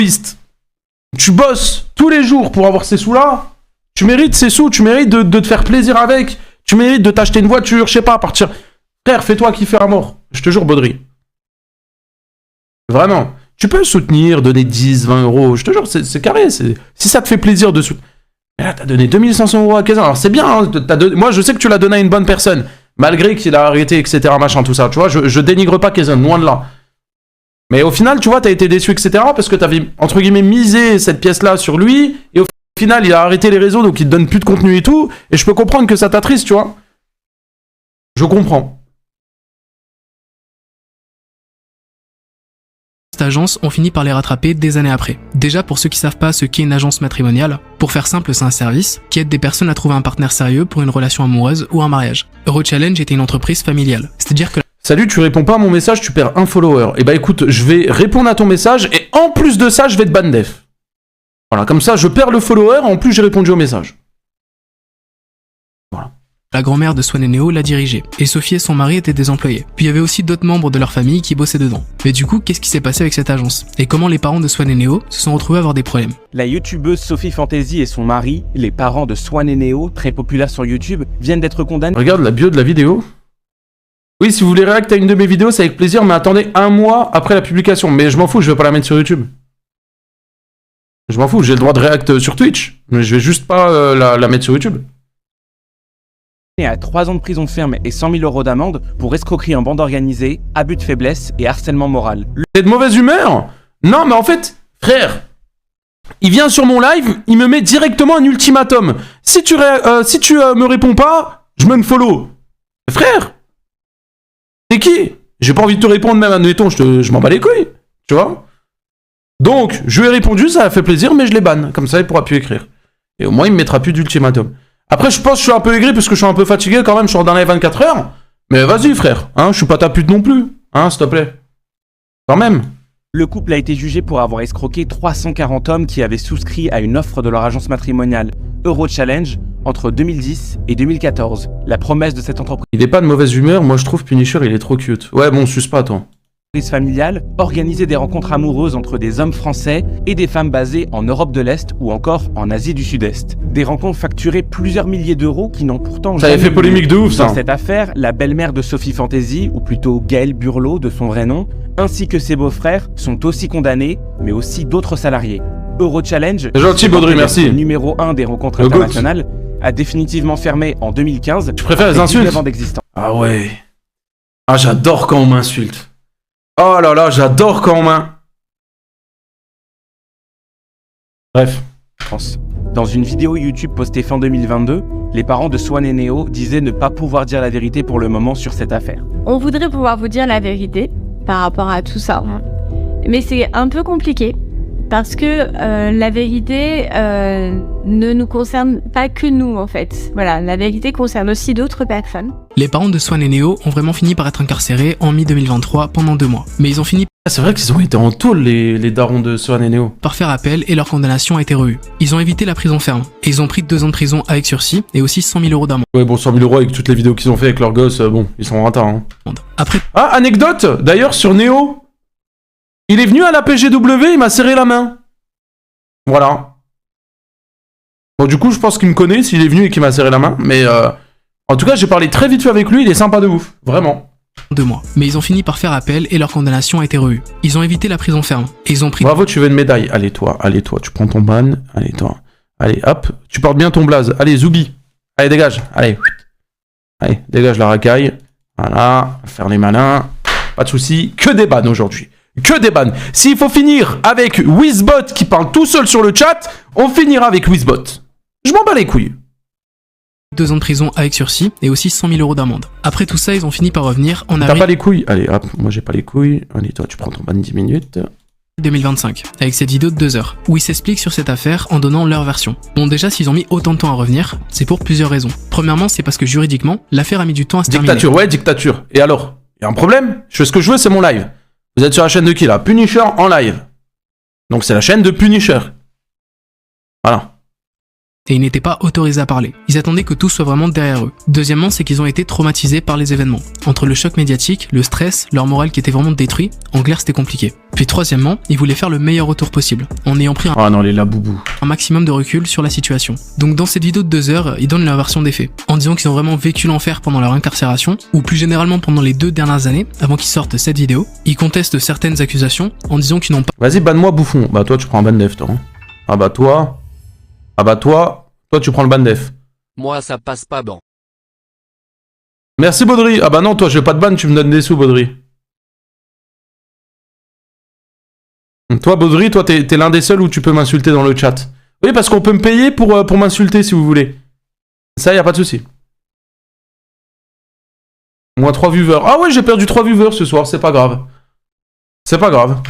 égoïste. Tu bosses tous les jours pour avoir ces sous-là. Tu mérites ces sous, tu mérites de te faire plaisir avec. Tu mérites de t'acheter une voiture, je sais pas, partir. Frère, fais-toi kiffer à mort. Je te jure, Baudry. Vraiment. Tu peux soutenir, donner 10, 20 euros. Je te jure, c'est carré. Si ça te fait plaisir de soutenir. Mais là, t'as donné 2500 euros à Kaizen. Alors, c'est bien. Hein, moi, je sais que tu l'as donné à une bonne personne. Malgré qu'il a arrêté, etc. Machin, tout ça. Tu vois, je dénigre pas Kaizen, loin de là. Mais au final, tu vois, t'as été déçu, etc. Parce que t'avais, entre guillemets, misé cette pièce-là sur lui. Et au final, il a arrêté les réseaux, donc il te donne plus de contenu et tout. Et je peux comprendre que ça t'attriste, tu vois. Je comprends. Cette agence, on finit par les rattraper des années après. Déjà, pour ceux qui savent pas ce qu'est une agence matrimoniale, pour faire simple, c'est un service qui aide des personnes à trouver un partenaire sérieux pour une relation amoureuse ou un mariage. Eurochallenge était une entreprise familiale. C'est-à-dire que Salut, tu réponds pas à mon message, tu perds un follower. Et bah écoute, je vais répondre à ton message et en plus de ça, je vais te ban def. Voilà, comme ça, je perds le follower, en plus j'ai répondu au message. Voilà. la grand-mère de Swan et Neo l'a dirigée, et Sophie et son mari étaient des employés. Puis il y avait aussi d'autres membres de leur famille qui bossaient dedans. Mais du coup, qu'est-ce qui s'est passé avec cette agence? Et comment les parents de Swan et Neo se sont retrouvés à avoir des problèmes? La youtubeuse Sophie Fantasy et son mari, les parents de Swan et Neo, très populaires sur YouTube, viennent d'être condamnés. Regarde la bio de la vidéo. Oui, si vous voulez réacter à une de mes vidéos, c'est avec plaisir, mais attendez un mois après la publication. Mais je m'en fous, je vais pas la mettre sur YouTube. Je m'en fous, j'ai le droit de réacter sur Twitch, mais je vais juste pas la mettre sur YouTube. À 3 ans de prison ferme et 100 000 € d'amende pour escroquerie en bande organisée, abus de faiblesse et harcèlement moral. T'es de mauvaise humeur? Non, mais en fait, frère, il vient sur mon live, il me met directement un ultimatum. Si tu me réponds pas, je me follow. Frère, t'es qui? J'ai pas envie de te répondre même, admettons, je m'en bats les couilles, tu vois? Donc, je lui ai répondu, ça a fait plaisir, mais je les banne. Comme ça, il pourra plus écrire. Et au moins, il me mettra plus d'ultimatum. Après, je pense que je suis un peu aigri parce que je suis un peu fatigué quand même, je sors d'un live 24 heures. Mais vas-y, frère, hein, je suis pas ta pute non plus, hein, s'il te plaît. Quand même. Le couple a été jugé pour avoir escroqué 340 hommes qui avaient souscrit à une offre de leur agence matrimoniale Eurochallenge entre 2010 et 2014. La promesse de cette entreprise Il est pas de mauvaise humeur, moi je trouve Punisher, il est trop cute. Ouais, bon, suce pas, toi. familiale organisait des rencontres amoureuses entre des hommes français et des femmes basées en Europe de l'Est ou encore en Asie du Sud-Est. Des rencontres facturées plusieurs milliers d'euros qui n'ont pourtant Ça avait fait polémique de ouf, ça. Dans cette affaire, la belle-mère de Sophie Fantasy, ou plutôt Gaël Burlot de son vrai nom, ainsi que ses beaux-frères sont aussi condamnés, mais aussi d'autres salariés. Eurochallenge, c'est gentil, Baudry, merci. Numéro 1 des rencontres internationales, a définitivement fermé en 2015. Tu préfères les insultes? Ah ouais. Ah, j'adore quand on m'insulte. Oh là là, j'adore quand on main. Bref. Dans une vidéo YouTube postée fin 2022, les parents de Swan et Neo disaient ne pas pouvoir dire la vérité pour le moment sur cette affaire. On voudrait pouvoir vous dire la vérité par rapport à tout ça, mais c'est un peu compliqué parce que la vérité ne nous concerne pas que nous en fait. Voilà, la vérité concerne aussi d'autres personnes. Les parents de Swan et Neo ont vraiment fini par être incarcérés en mi-2023 pendant 2 mois. Mais ils ont fini c'est vrai qu'ils ont été en tôle, les darons de Swan et Neo. Par faire appel et leur condamnation a été revue. Ils ont évité la prison ferme. Et ils ont pris 2 ans de prison avec sursis et aussi 100 000 € d'amende. Ouais, bon, 100 000 € avec toutes les vidéos qu'ils ont fait avec leurs gosses, bon, ils sont ratins. Hein. Après... Ah, anecdote, d'ailleurs, sur Neo. Il est venu à la PGW, il m'a serré la main. Voilà. Bon, du coup, je pense qu'il me connaît s'il est venu et qu'il m'a serré la main. Mais en tout cas, j'ai parlé très vite fait avec lui, il est sympa de ouf. Vraiment. 2 mois. Mais ils ont fini par faire appel et leur condamnation a été revue. Ils ont évité la prison ferme. Et ils ont pris... Bravo, tu veux une médaille. Allez, toi, tu prends ton ban. Allez, toi. Allez, hop, tu portes bien ton blaze. Allez, Zoubi. Allez, dégage. Allez. Allez, dégage la racaille. Voilà, faire les malins. Pas de soucis. Que des bans aujourd'hui. Que des bans. S'il faut finir avec Wizbot qui parle tout seul sur le chat, on finira avec Wizbot. Je m'en bats les couilles. 2 ans de prison avec sursis et aussi 100 000 € d'amende. Après tout ça, ils ont fini par revenir en avril... T'as pas les couilles? Allez, hop, moi j'ai pas les couilles. Allez, toi, tu prends ton ban 10 minutes. 2025, avec cette vidéo de 2 heures, où ils s'expliquent sur cette affaire en donnant leur version. Bon, déjà, s'ils ont mis autant de temps à revenir, c'est pour plusieurs raisons. Premièrement, c'est parce que juridiquement, l'affaire a mis du temps à se terminer. Dictature, ouais, dictature. Et alors? Y'a un problème? Je fais ce que je veux, c'est mon live. Vous êtes sur la chaîne de qui, là? Punisher en live. Donc c'est la chaîne de Punisher. Voilà. et ils n'étaient pas autorisés à parler. Ils attendaient que tout soit vraiment derrière eux. Deuxièmement, c'est qu'ils ont été traumatisés par les événements. Entre le choc médiatique, le stress, leur morale qui était vraiment détruit, en clair c'était compliqué. Puis troisièmement, ils voulaient faire le meilleur retour possible, en ayant pris Ah non, les laboubous. un maximum de recul sur la situation. Donc dans cette vidéo de 2 heures, ils donnent leur version des faits, en disant qu'ils ont vraiment vécu l'enfer pendant leur incarcération, ou plus généralement pendant les 2 dernières années, avant qu'ils sortent cette vidéo. Ils contestent certaines accusations, en disant qu'ils n'ont pas Vas-y, banne-moi, bouffon. Bah toi, tu prends un ban def, toi. Hein. Ah bah toi... Ah bah toi tu prends le ban def. Moi ça passe pas bon. Merci Baudry. Ah bah non, toi, je veux pas de ban, tu me donnes des sous, Baudry. Toi, Baudry, toi, t'es l'un des seuls où tu peux m'insulter dans le chat. Oui, parce qu'on peut me payer pour m'insulter, si vous voulez. Ça, y a pas de souci. Moins 3 viewers. Ah ouais, j'ai perdu 3 viewers ce soir, c'est pas grave. C'est pas grave.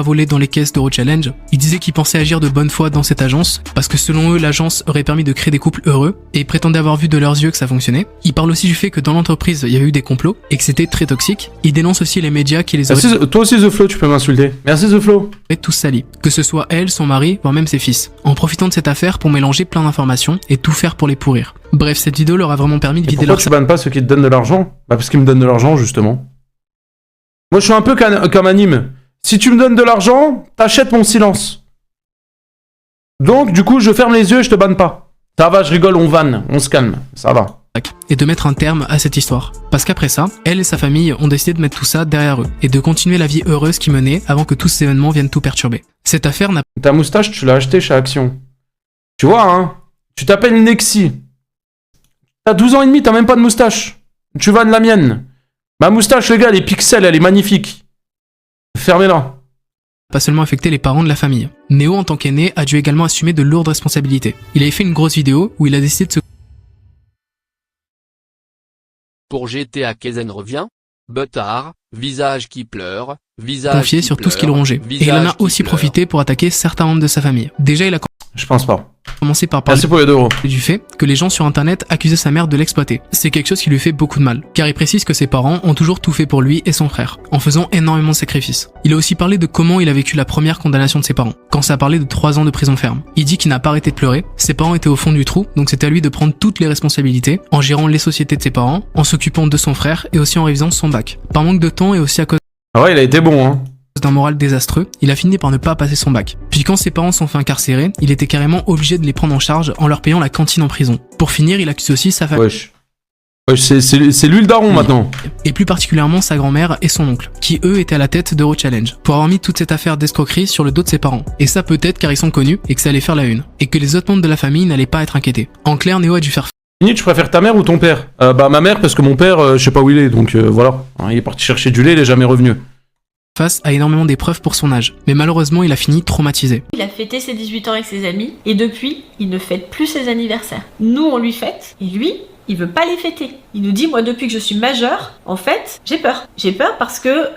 volé dans les caisses d'Eurochallenge. Ils disaient qu'ils pensaient agir de bonne foi dans cette agence, parce que selon eux, l'agence aurait permis de créer des couples heureux, et prétendaient avoir vu de leurs yeux que ça fonctionnait. Ils parlent aussi du fait que dans l'entreprise, il y avait eu des complots, et que c'était très toxique. Ils dénoncent aussi les médias qui les auraient Toi aussi, The Flow, tu peux m'insulter. Merci, The Flow. tous salis. Que ce soit elle, son mari, voire même ses fils. En profitant de cette affaire pour mélanger plein d'informations, et tout faire pour les pourrir. Bref, cette vidéo leur a vraiment permis de Et vider pourquoi leur tu bannes pas ceux qui te donnent de l'argent? Bah parce qu'ils me donnent de l'argent, justement. Moi, je suis un peu comme Anime. Si tu me donnes de l'argent, t'achètes mon silence. Donc, du coup, je ferme les yeux et je te banne pas. Ça va, je rigole, on vanne, on se calme, ça va. et de mettre un terme à cette histoire. Parce qu'après ça, elle et sa famille ont décidé de mettre tout ça derrière eux, et de continuer la vie heureuse qu'ils menaient avant que tous ces événements viennent tout perturber. Cette affaire n'a Ta moustache, tu l'as acheté chez Action. Tu vois, hein? Tu t'appelles Nexi. T'as 12 ans et demi, t'as même pas de moustache. Tu vannes la mienne. Ma moustache, les gars, elle est pixel, elle est magnifique. Fermez-la. pas seulement affecté les parents de la famille. Neo, en tant qu'aîné, a dû également assumer de lourdes responsabilités. Il avait fait une grosse vidéo où il a décidé de se Pour GTA Kaizen revient. Butard, visage qui pleure, visage confier qui sur tout ce qu'il pleure, rongeait. Et il en visage a qui aussi pleure. profité pour attaquer certains membres de sa famille. Déjà, il a Je pense pas. commencé par parler Merci pour les 2 euros. du fait que les gens sur internet accusaient sa mère de l'exploiter. C'est quelque chose qui lui fait beaucoup de mal, car il précise que ses parents ont toujours tout fait pour lui et son frère, en faisant énormément de sacrifices. Il a aussi parlé de comment il a vécu la première condamnation de ses parents, quand ça a parlé de 3 ans de prison ferme. Il dit qu'il n'a pas arrêté de pleurer, ses parents étaient au fond du trou, donc c'était à lui de prendre toutes les responsabilités, en gérant les sociétés de ses parents, en s'occupant de son frère et aussi en révisant son bac. Par manque de temps et aussi à cause Ah ouais, il a été bon, hein. d'un moral désastreux, il a fini par ne pas passer son bac. Puis quand ses parents sont fait incarcérer, il était carrément obligé de les prendre en charge en leur payant la cantine en prison. Pour finir, il accuse aussi sa famille. Wesh. Wesh, c'est lui le daron, maintenant. Et plus particulièrement sa grand-mère et son oncle, qui eux étaient à la tête d'Eurochallenge, pour avoir mis toute cette affaire d'escroquerie sur le dos de ses parents. Et ça peut-être car ils sont connus et que ça allait faire la une, et que les autres membres de la famille n'allaient pas être inquiétés. En clair, Neo a dû faire Fini, tu préfères ta mère ou ton père? Bah ma mère, parce que mon père, je sais pas où il est, donc voilà. Hein, il est parti chercher du lait, il est jamais revenu. face à énormément d'épreuves pour son âge, mais malheureusement il a fini traumatisé. Il a fêté ses 18 ans avec ses amis et depuis, il ne fête plus ses anniversaires. Nous, on lui fête et lui, il veut pas les fêter. Il nous dit, moi, depuis que je suis majeur, en fait, j'ai peur. J'ai peur parce que,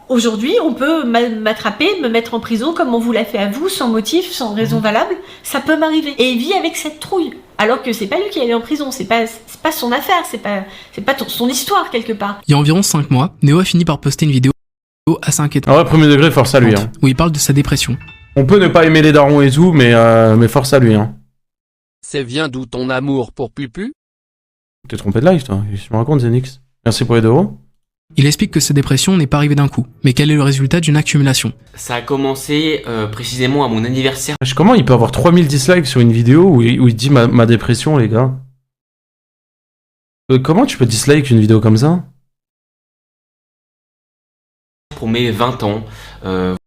aujourd'hui, on peut m'attraper, me mettre en prison comme on vous l'a fait à vous, sans motif, sans raison valable. Ça peut m'arriver. Et il vit avec cette trouille. Alors que c'est pas lui qui est allé en prison, c'est pas son affaire, c'est pas son histoire quelque part. Il y a environ 5 mois, Neo a fini par poster une vidéo assez inquiétante, Ah ouais, premier degré, force à lui. Hein. où il parle de sa dépression. On peut ne pas aimer les darons et tout, mais force à lui. Hein. C'est vient d'où ton amour pour Pupu? T'es trompé de live, toi. Je me raconte, Zenix. Merci pour les 2 euros. Il explique que cette dépression n'est pas arrivée d'un coup, mais qu'elle est le résultat d'une accumulation. Ça a commencé précisément à mon anniversaire. Wesh, comment il peut avoir 3000 dislikes sur une vidéo où il dit ma dépression, les gars? Comment tu peux dislike une vidéo comme ça? Pour mes 20 ans.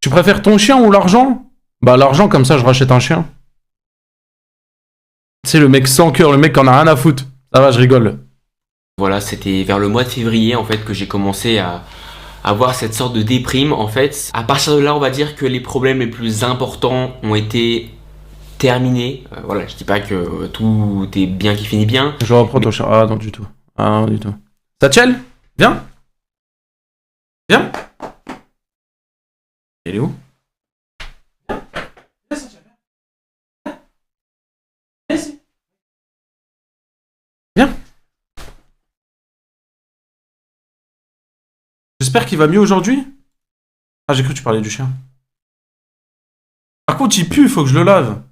Tu préfères ton chien ou l'argent? Bah l'argent, comme ça je rachète un chien. Tu sais, le mec sans cœur, le mec qui en a rien à foutre. Ça va, je rigole. Voilà, c'était vers le mois de février en fait que j'ai commencé à avoir cette sorte de déprime en fait. À partir de là, on va dire que les problèmes les plus importants ont été terminés. Voilà, je dis pas que tout est bien qui finit bien. Je reprends ton chien. Ah non, du tout. Ah non, du tout. Satchel, viens. Viens. Il est où? Viens. J'espère qu'il va mieux aujourd'hui. Ah, j'ai cru que tu parlais du chien. Par contre, il pue, faut que je le lave.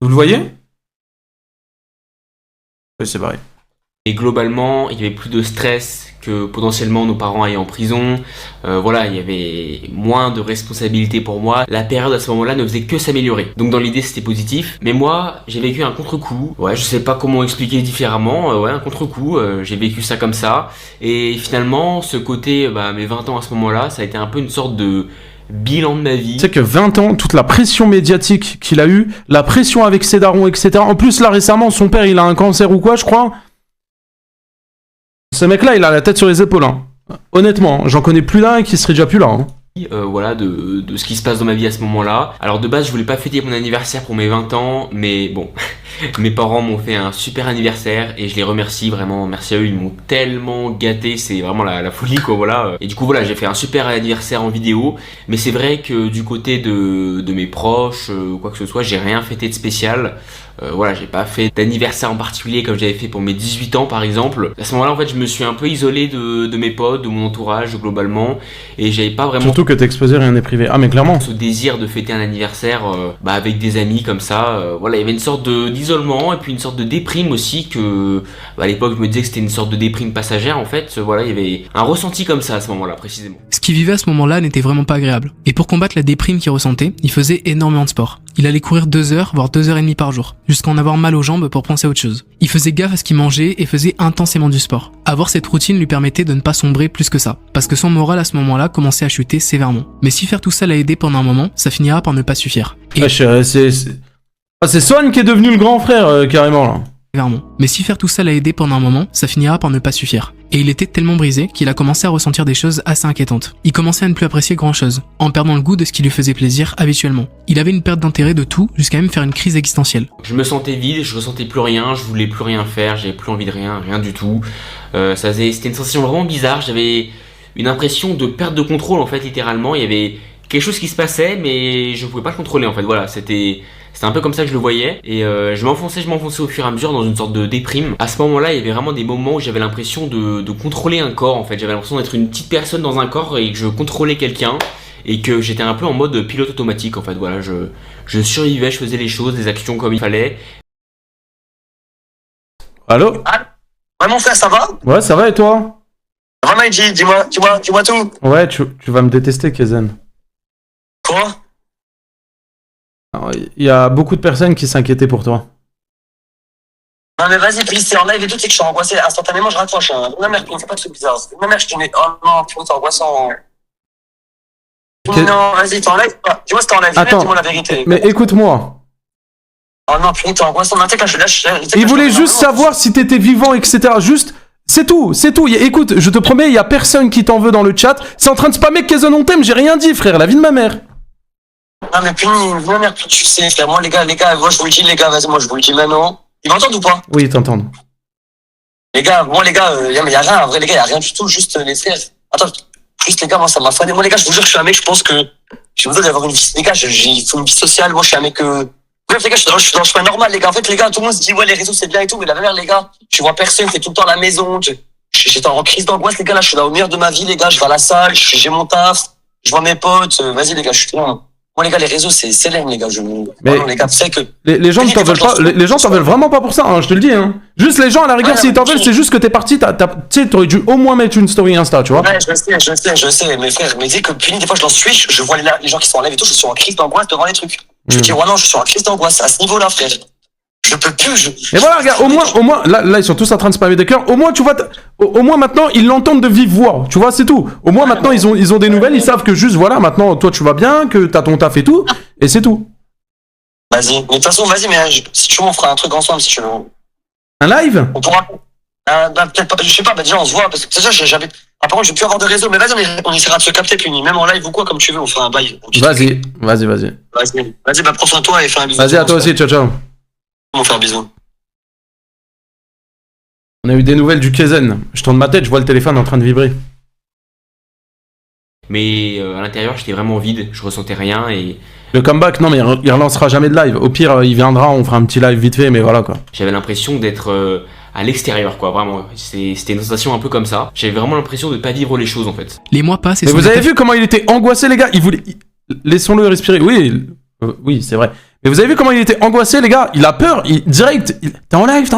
Vous le voyez? Oui, c'est pareil. Et globalement, il y avait plus de stress que potentiellement nos parents aillent en prison. Voilà, il y avait moins de responsabilités pour moi. La période à ce moment-là ne faisait que s'améliorer. Donc dans l'idée, c'était positif. Mais moi, j'ai vécu un contre-coup. Ouais, je sais pas comment expliquer différemment. Ouais, un contre-coup. J'ai vécu ça comme ça. Et finalement, ce côté, mes 20 ans à ce moment-là, ça a été un peu une sorte de bilan de ma vie. Tu sais que 20 ans, toute la pression médiatique qu'il a eue, la pression avec ses darons, etc. En plus, là, récemment, son père, il a un cancer ou quoi, je crois. Ce mec-là, il a la tête sur les épaules. Hein. Honnêtement, j'en connais plus d'un qui serait déjà plus là. Hein. Voilà, de ce qui se passe dans ma vie à ce moment-là. Alors de base, je voulais pas fêter mon anniversaire pour mes 20 ans, mais bon, mes parents m'ont fait un super anniversaire et je les remercie vraiment, merci à eux, ils m'ont tellement gâté, c'est vraiment la folie quoi, voilà. Et du coup voilà, j'ai fait un super anniversaire en vidéo, mais c'est vrai que du côté de mes proches, quoi que ce soit, j'ai rien fêté de spécial. Voilà, j'ai pas fait d'anniversaire en particulier comme j'avais fait pour mes 18 ans par exemple. À ce moment-là, en fait, je me suis un peu isolé de mes potes, de mon entourage globalement, et j'avais pas vraiment... Surtout que t'es exposé, rien n'est privé. Ah mais clairement. Ce désir de fêter un anniversaire avec des amis comme ça, voilà, il y avait une sorte d'isolement et puis une sorte de déprime aussi que... à l'époque, je me disais que c'était une sorte de déprime passagère en fait. Voilà, il y avait un ressenti comme ça à ce moment-là précisément. Ce qu'il vivait à ce moment-là n'était vraiment pas agréable. Et pour combattre la déprime qu'il ressentait, il faisait énormément de sport. Il allait courir 2 heures, voire 2 heures et demie par jour, jusqu'à en avoir mal aux jambes pour penser à autre chose. Il faisait gaffe à ce qu'il mangeait et faisait intensément du sport. Avoir cette routine lui permettait de ne pas sombrer plus que ça, parce que son moral à ce moment-là commençait à chuter sévèrement. Mais si faire tout ça l'a aidé pendant un moment, ça finira par ne pas suffire. Et... ouais, c'est Son qui est devenu le grand frère, carrément, là. Mais si faire tout ça l'a aidé pendant un moment, ça finira par ne pas suffire. Et il était tellement brisé qu'il a commencé à ressentir des choses assez inquiétantes. Il commençait à ne plus apprécier grand chose, en perdant le goût de ce qui lui faisait plaisir habituellement. Il avait une perte d'intérêt de tout, jusqu'à même faire une crise existentielle. Je me sentais vide, je ressentais plus rien, je voulais plus rien faire, j'avais plus envie de rien du tout. C'était une sensation vraiment bizarre, j'avais une impression de perte de contrôle en fait, littéralement. Il y avait quelque chose qui se passait, mais je pouvais pas le contrôler en fait, voilà, c'était un peu comme ça que je le voyais, et je m'enfonçais au fur et à mesure dans une sorte de déprime. À ce moment-là, il y avait vraiment des moments où j'avais l'impression de contrôler un corps en fait, j'avais l'impression d'être une petite personne dans un corps et que je contrôlais quelqu'un, et que j'étais un peu en mode pilote automatique en fait, voilà, je survivais, je faisais les choses, les actions comme il fallait. Allô? Ouais mon frère, ça va? Ouais, ça va et toi? Vraiment, dis-moi tout. Ouais, tu vas me détester, Kezen. Quoi? Il y a beaucoup de personnes qui s'inquiétaient pour toi. Non mais vas-y, puis c'est en live et tout, c'est que je suis angoissé. Instantanément, je raccroche. Hein. Ma mère, fais pas de trucs bizarres. Ma mère, je te mets. Oh non, tu vois, c'est angoissant. Non, vas-y, t'es en live. Tu vois, c'est en live. Attends, dis-moi la vérité. Mais écoute-moi. Oh non, putain, t'es angoissant. Non, tu sais, quand je lâche. Il voulait juste savoir si t'étais vivant, etc. Juste. C'est tout. Écoute, je te promets, il y a personne qui t'en veut dans le chat. C'est en train de spammer Kezen, on t'aime, j'ai rien dit, frère. La vie de ma mère. Non mais puni, ma mère, tu sais, frère, moi les gars, moi je vous le dis les gars, vas-y, moi je vous le dis maintenant. Ils m'entendent ou pas? Oui, ils t'entendent. Les gars, moi les gars, mais y'a rien, en vrai les gars, y'a rien du tout, juste les frères. Attends, juste les gars, moi ça m'a fané. Moi les gars, je vous jure, je suis un mec, je pense que j'ai besoin d'avoir une vie, les gars, il faut une vie sociale, moi je suis un mec, bref les gars, je suis dans le chemin normal, les gars. En fait les gars, tout le monde se dit ouais les réseaux c'est bien et tout, mais la mère les gars, tu vois personne, t'es tout le temps à la maison, j'étais en crise d'angoisse les gars, là je suis au meilleur de ma vie les gars, je vais à la salle, j'ai mon taf, je vois mes potes, vas-y les gars, je suis là. Moi les gars, les réseaux c'est lame les gars, mais non, les gars, c'est que les gens t'en veulent pas, les gens t'en veulent vraiment pas pour ça, hein, je te le dis hein. Juste les gens à la rigueur s'ils t'en veulent, c'est juste que t'es parti, tu sais, t'aurais dû au moins mettre une story Insta, tu vois. Ouais, je sais, mes frères, mais dis que Puni, des fois je lance switch, je vois les gens qui sont en live et tout, je suis en crise d'angoisse devant les trucs. Je dis ouais non, je suis en crise d'angoisse à ce niveau-là, frère. Je peux plus, Et voilà, regarde, au moins, là, ils sont tous en train de spammer des cœurs. Au moins, tu vois, au moins maintenant, ils l'entendent de vive voix. Tu vois, c'est tout. Au moins maintenant, ils ont des nouvelles, ils savent que juste, voilà, maintenant, toi, tu vas bien, que t'as ton taf et tout, et c'est tout. Vas-y, mais de toute façon, vas-y, mais si tu veux, on fera un truc ensemble, si tu veux. Un live? On pourra. Peut-être pas, je sais pas, déjà, on se voit, parce que c'est ça, j'avais. Ah, par contre, je vais plus avoir de réseau, mais vas-y, on essaiera de se capter, Puni. Même en live ou quoi, comme tu veux, on fera un bail. Vas-y. Vas-y, prends soin de toi et fais un bisou. Vas-y, à toi aussi, ciao. On va faire un bisou. On a eu des nouvelles du Kezen. Je tourne ma tête, je vois le téléphone en train de vibrer. Mais à l'intérieur, j'étais vraiment vide, je ressentais rien et... Le comeback, non mais il relancera jamais de live. Au pire, il viendra, on fera un petit live vite fait, mais voilà quoi. J'avais l'impression d'être à l'extérieur, quoi, vraiment. C'était une sensation un peu comme ça. J'avais vraiment l'impression de pas vivre les choses, en fait. Les mois passent et mais vous avez vu comment il était angoissé, les gars? Laissons-le respirer. Oui, c'est vrai. Mais vous avez vu comment il était angoissé, les gars? Il a peur, direct. T'es en live.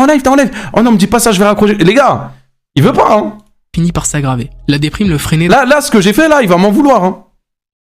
Oh non, me dis pas ça, je vais raccrocher. Les gars, il veut pas, hein. Finit par s'aggraver. La déprime le freinait Là, ce que j'ai fait, là, il va m'en vouloir, hein.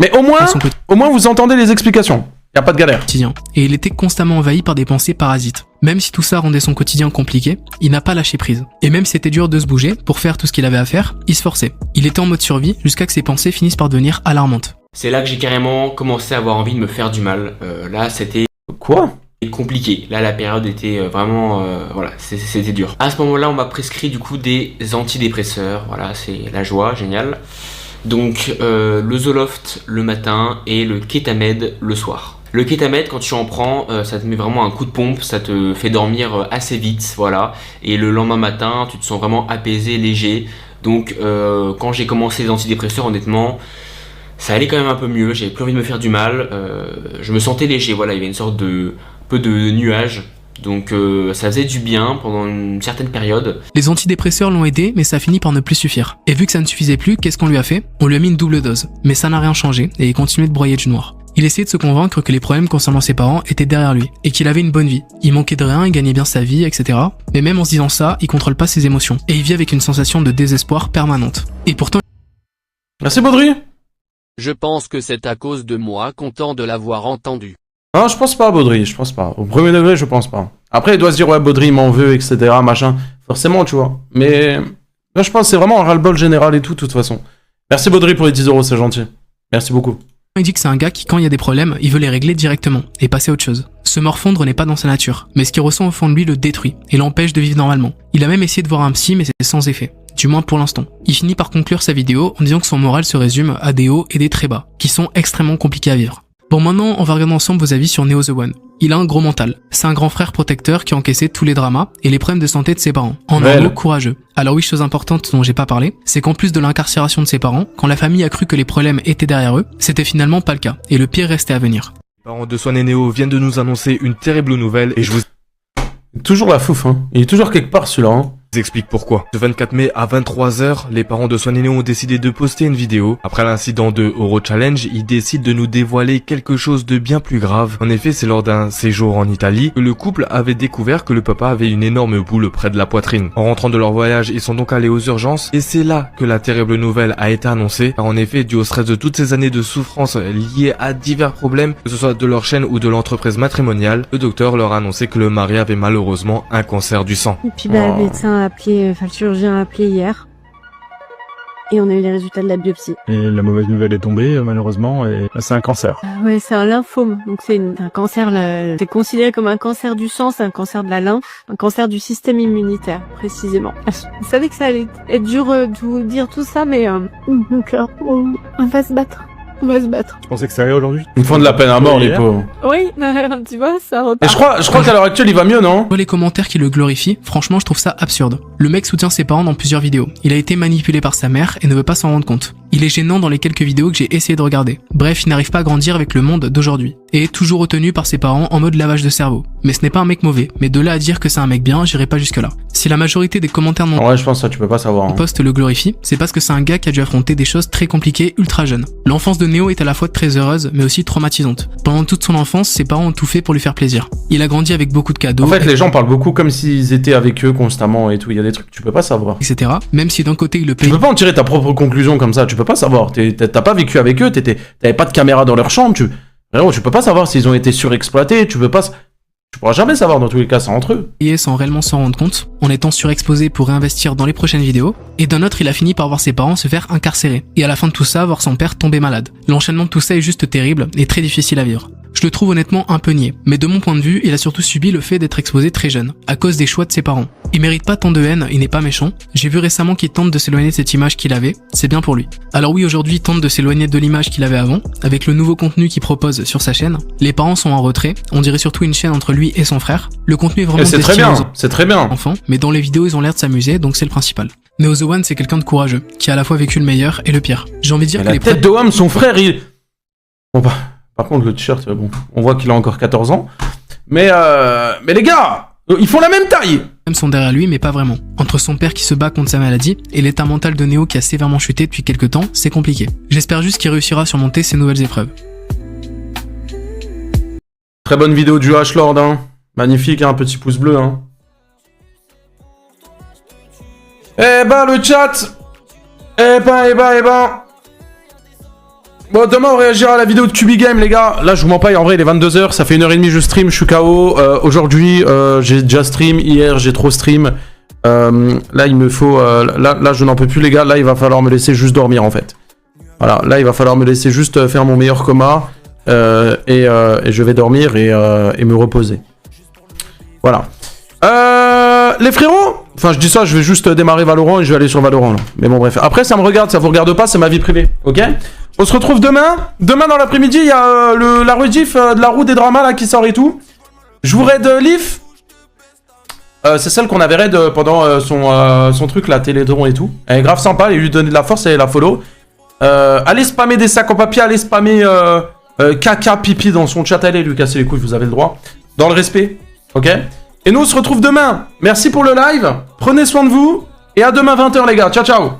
Mais au moins vous entendez les explications. Y a pas de galère. quotidien. Et il était constamment envahi par des pensées parasites. Même si tout ça rendait son quotidien compliqué, il n'a pas lâché prise. Et même si c'était dur de se bouger pour faire tout ce qu'il avait à faire, il se forçait. Il était en mode survie jusqu'à que ses pensées finissent par devenir alarmantes. C'est là que j'ai carrément commencé à avoir envie de me faire du mal. Là, c'était Quoi? compliqué. Là, la période était vraiment... voilà, c'était dur. À ce moment-là, on m'a prescrit du coup des antidépresseurs. Voilà, c'est la joie, génial. Donc, le Zoloft le matin et le Ketamed le soir. Le Ketamed, quand tu en prends, ça te met vraiment un coup de pompe, ça te fait dormir assez vite, voilà. Et le lendemain matin, tu te sens vraiment apaisé, léger. Donc, quand j'ai commencé les antidépresseurs, honnêtement, ça allait quand même un peu mieux. J'avais plus envie de me faire du mal. Je me sentais léger, voilà. Il y avait une sorte de peu de nuage. Donc, ça faisait du bien pendant une certaine période. Les antidépresseurs l'ont aidé, mais ça a fini par ne plus suffire. Et vu que ça ne suffisait plus, qu'est-ce qu'on lui a fait? On lui a mis une double dose. Mais ça n'a rien changé, et il continuait de broyer du noir. Il essayait de se convaincre que les problèmes concernant ses parents étaient derrière lui, et qu'il avait une bonne vie. Il manquait de rien, il gagnait bien sa vie, etc. Mais même en se disant ça, il contrôle pas ses émotions, et il vit avec une sensation de désespoir permanente. Et pourtant... Merci, Baudry. Je pense que c'est à cause de moi, content de l'avoir entendu. Non, je pense pas, Baudry, je pense pas. Au premier degré, je pense pas. Après, il doit se dire, ouais, Baudry m'en veut, etc., machin. Forcément, tu vois. Mais là, je pense que c'est vraiment un ras-le-bol général et tout, de toute façon. Merci, Baudry, pour les 10 €, c'est gentil. Merci beaucoup. Il dit que c'est un gars qui, quand il y a des problèmes, il veut les régler directement, et passer à autre chose. Se morfondre n'est pas dans sa nature, mais ce qu'il ressent au fond de lui le détruit, et l'empêche de vivre normalement. Il a même essayé de voir un psy, mais c'était sans effet. Du moins pour l'instant. Il finit par conclure sa vidéo en disant que son moral se résume à des hauts et des très bas, qui sont extrêmement compliqués à vivre. Bon, maintenant, on va regarder ensemble vos avis sur Neo The One. Il a un gros mental. C'est un grand frère protecteur qui a encaissé tous les dramas et les problèmes de santé de ses parents. En un mot, courageux. Alors oui, chose importante dont j'ai pas parlé, c'est qu'en plus de l'incarcération de ses parents, quand la famille a cru que les problèmes étaient derrière eux, c'était finalement pas le cas. Et le pire restait à venir. Les parents de Swan et Neo viennent de nous annoncer une terrible nouvelle et je vous Toujours la fouf, hein. Il est toujours quelque part, celui-là, hein. explique pourquoi. Ce 24 mai à 23h, les parents de Swan et Neo ont décidé de poster une vidéo. Après l'incident de Euro Challenge, ils décident de nous dévoiler quelque chose de bien plus grave. En effet, c'est lors d'un séjour en Italie que le couple avait découvert que le papa avait une énorme boule près de la poitrine. En rentrant de leur voyage, ils sont donc allés aux urgences et c'est là que la terrible nouvelle a été annoncée. Car en effet, dû au stress de toutes ces années de souffrance liées à divers problèmes, que ce soit de leur chaîne ou de l'entreprise matrimoniale, le docteur leur a annoncé que le mari avait malheureusement un cancer du sang. Et puis le médecin a appelé, le chirurgien a appelé hier. Et on a eu les résultats de la biopsie. Et la mauvaise nouvelle est tombée, malheureusement, et c'est un cancer. Ouais, c'est un lymphome. Donc c'est un cancer, c'est considéré comme un cancer du sang, c'est un cancer de la lymphe, un cancer du système immunitaire, précisément. Je savais que ça allait être dur de vous dire tout ça, mais donc on va se battre. On va se battre. Je pensais que ça allait aujourd'hui. Ils me font de la peine à mort, les pauvres. Oui, tu vois, ça repart. Et je crois qu'à l'heure actuelle, il va mieux, non? Les commentaires qui le glorifient, franchement, je trouve ça absurde. Le mec soutient ses parents dans plusieurs vidéos. Il a été manipulé par sa mère et ne veut pas s'en rendre compte. Il est gênant dans les quelques vidéos que j'ai essayé de regarder. Bref, il n'arrive pas à grandir avec le monde d'aujourd'hui. Et est toujours retenu par ses parents en mode lavage de cerveau. Mais ce n'est pas un mec mauvais. Mais de là à dire que c'est un mec bien, j'irai pas jusque là. Si la majorité des commentaires non ouais, je pense que ça, tu peux pas savoir. Hein. Post le glorifie, c'est parce que c'est un gars qui a dû affronter des choses très compliquées ultra jeune. L'enfance de Neo est à la fois très heureuse, mais aussi traumatisante. Pendant toute son enfance, ses parents ont tout fait pour lui faire plaisir. Il a grandi avec beaucoup de cadeaux. En fait, les gens parlent beaucoup comme s'ils étaient avec eux constamment et tout. Il y a des trucs que tu peux pas savoir. Etc. Même si d'un côté il le paye. Tu peux pas en tirer ta propre conclusion comme ça. Tu peux pas savoir. T'as pas vécu avec eux. T'avais pas de caméra dans leur chambre. Tu peux pas savoir s'ils ont été surexploités. Tu pourras jamais savoir dans tous les cas, c'est entre eux. Et sans réellement s'en rendre compte, en étant surexposé pour réinvestir dans les prochaines vidéos, et d'un autre, il a fini par voir ses parents se faire incarcérer, et à la fin de tout ça, voir son père tomber malade. L'enchaînement de tout ça est juste terrible et très difficile à vivre. Je le trouve honnêtement un peu niais, mais de mon point de vue, il a surtout subi le fait d'être exposé très jeune, à cause des choix de ses parents. Il mérite pas tant de haine, il n'est pas méchant. J'ai vu récemment qu'il tente de s'éloigner de cette image qu'il avait, c'est bien pour lui. Alors oui, aujourd'hui, il tente de s'éloigner de l'image qu'il avait avant, avec le nouveau contenu qu'il propose sur sa chaîne. Les parents sont en retrait, on dirait surtout une chaîne entre lui et son frère. Le contenu est vraiment c'est très bien, c'est très bien. Enfants, mais dans les vidéos, ils ont l'air de s'amuser, donc c'est le principal. Neo The One, c'est quelqu'un de courageux, qui a à la fois vécu le meilleur et le pire. J'ai envie de dire que la tête de Wam, son frère, il... Bon bah... Par contre, le t-shirt, bon, on voit qu'il a encore 14 ans. Mais les gars, ils font la même taille. Ils sont derrière lui, mais pas vraiment. Entre son père qui se bat contre sa maladie et l'état mental de Neo qui a sévèrement chuté depuis quelques temps, c'est compliqué. J'espère juste qu'il réussira à surmonter ces nouvelles épreuves. Très bonne vidéo du H-Lord, hein. Magnifique, hein, petit pouce bleu, hein. Eh ben, le chat. Eh ben. Bon, demain, on réagira à la vidéo de Cubigame, les gars. Là, je vous mens pas, en vrai, il est 22h. Ça fait 1h30 que je stream, je suis KO. Aujourd'hui, j'ai déjà stream. Hier, j'ai trop stream. Là, il me faut... là, je n'en peux plus, les gars. Là, il va falloir me laisser juste dormir, en fait. Voilà, là, il va falloir me laisser juste faire mon meilleur coma. Et je vais dormir et me reposer. Voilà. Les frérots, enfin je dis ça, je vais juste démarrer Valorant et je vais aller sur Valorant là. Mais bon bref, après ça me regarde, ça vous regarde pas, c'est ma vie privée, ok? On se retrouve demain. Demain dans l'après-midi, il y a la rediff de la roue des dramas là qui sort et tout. Je vous raid Leaf. C'est celle qu'on avait raid pendant son truc là, Télédron et tout. Elle est grave sympa, et lui donner de la force et la follow. Allez spammer des sacs en papier, allez spammer caca, pipi dans son chat, allez lui casser les couilles, vous avez le droit. Dans le respect, ok? Et nous on se retrouve demain. Merci pour le live, prenez soin de vous, et à demain 20h les gars, ciao ciao.